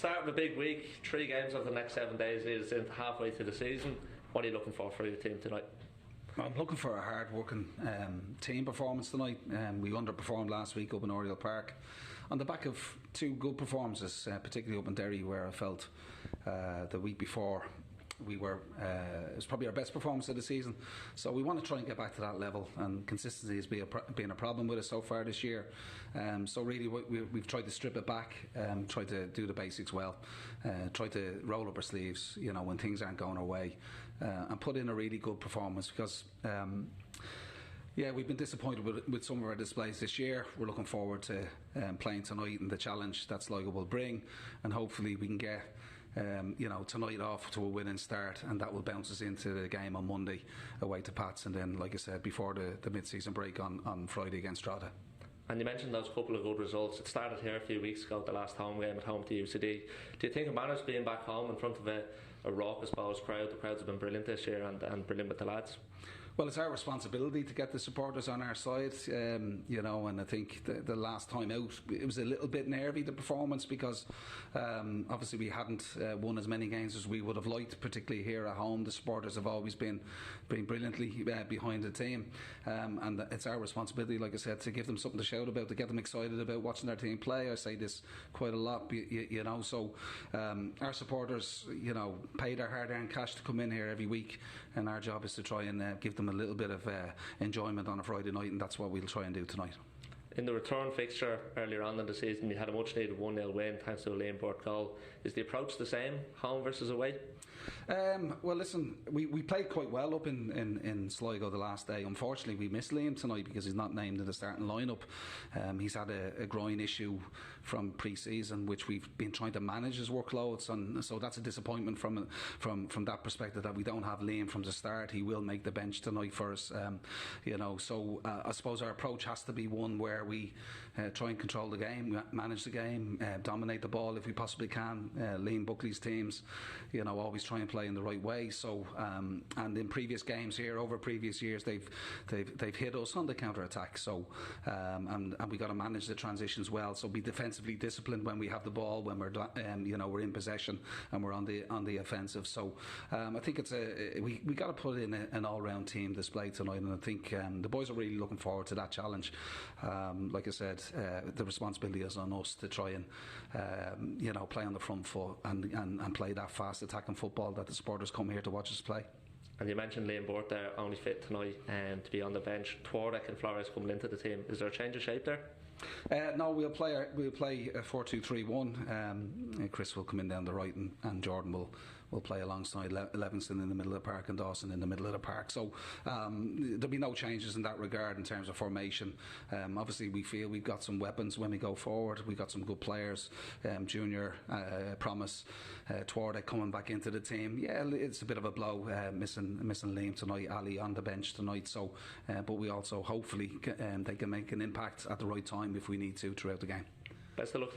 start of a big week, 3 games over the next 7 days, is into halfway through the season. What are you looking for your team tonight? I'm looking for a hard-working team performance tonight. We underperformed last week up in Oriel Park on the back of 2 good performances, particularly up in Derry, where I felt the week before it was probably our best performance of the season. So we want to try and get back to that level, and consistency has been a problem with us so far this year. So really we've tried to strip it back, try to do the basics well, try to roll up our sleeves, when things aren't going our way, and put in a really good performance, because we've been disappointed with some of our displays this year. We're looking forward to playing tonight and the challenge that Sligo will bring, and hopefully we can get tonight off to a winning start, and that will bounce us into the game on Monday away to Pats, and then, like I said, before the mid-season break on Friday against Strada. And you mentioned those couple of good results. It started here a few weeks ago, the last home game at home to UCD. Do you think it matters being back home in front of a raucous Bows crowd? The crowds have been brilliant this year, and brilliant with the lads. Well, it's our responsibility to get the supporters on our side, and I think the last time out it was a little bit nervy, the performance, because obviously we hadn't won as many games as we would have liked, particularly here at home. The supporters have always been brilliantly behind the team, and it's our responsibility, like I said, to give them something to shout about, to get them excited about watching their team play. I say this quite a lot, so our supporters, pay their hard-earned cash to come in here every week, and our job is to try and give them a little bit of enjoyment on a Friday night, and that's what we'll try and do tonight. In the return fixture earlier on in the season, you had a much needed 1-0 win thanks to a lane Burt goal. Is the approach the same, home versus away? Well, listen, we played quite well up in Sligo the last day. Unfortunately, we missed Liam tonight because he's not named in the starting lineup. He's had a groin issue from pre-season, which we've been trying to manage his workloads, and so that's a disappointment from that perspective, that we don't have Liam from the start. He will make the bench tonight for us, So I suppose our approach has to be one where we try and control the game, manage the game, dominate the ball if we possibly can. Liam Buckley's teams, always try and play in the right way. So, and in previous games here, over previous years, they've hit us on the counter attack. So, and we got to manage the transitions well. So, be defensively disciplined when we have the ball, when we're in possession and we're on the offensive. So, I think we got to put in an all-round team display tonight, and I think the boys are really looking forward to that challenge. Like I said, the responsibility is on us to try and play on the front foot and play that fast attacking football that the supporters come here to watch us play. And you mentioned Liam Burt there, only fit tonight to be on the bench. Twardek and Flores coming into the team. Is there a change of shape there? No, we'll play a 4-2-3-1. Chris will come in down the right, and Jordan will play alongside Levingston in the middle of the park and Dawson in the middle of the park. So there'll be no changes in that regard in terms of formation. Obviously, we feel we've got some weapons when we go forward. We've got some good players. Junior, Promise, Twardek coming back into the team. Yeah, it's a bit of a blow missing Liam tonight, Ali on the bench tonight. So, but we also hopefully they can make an impact at the right time if we need to throughout the game. Best of luck.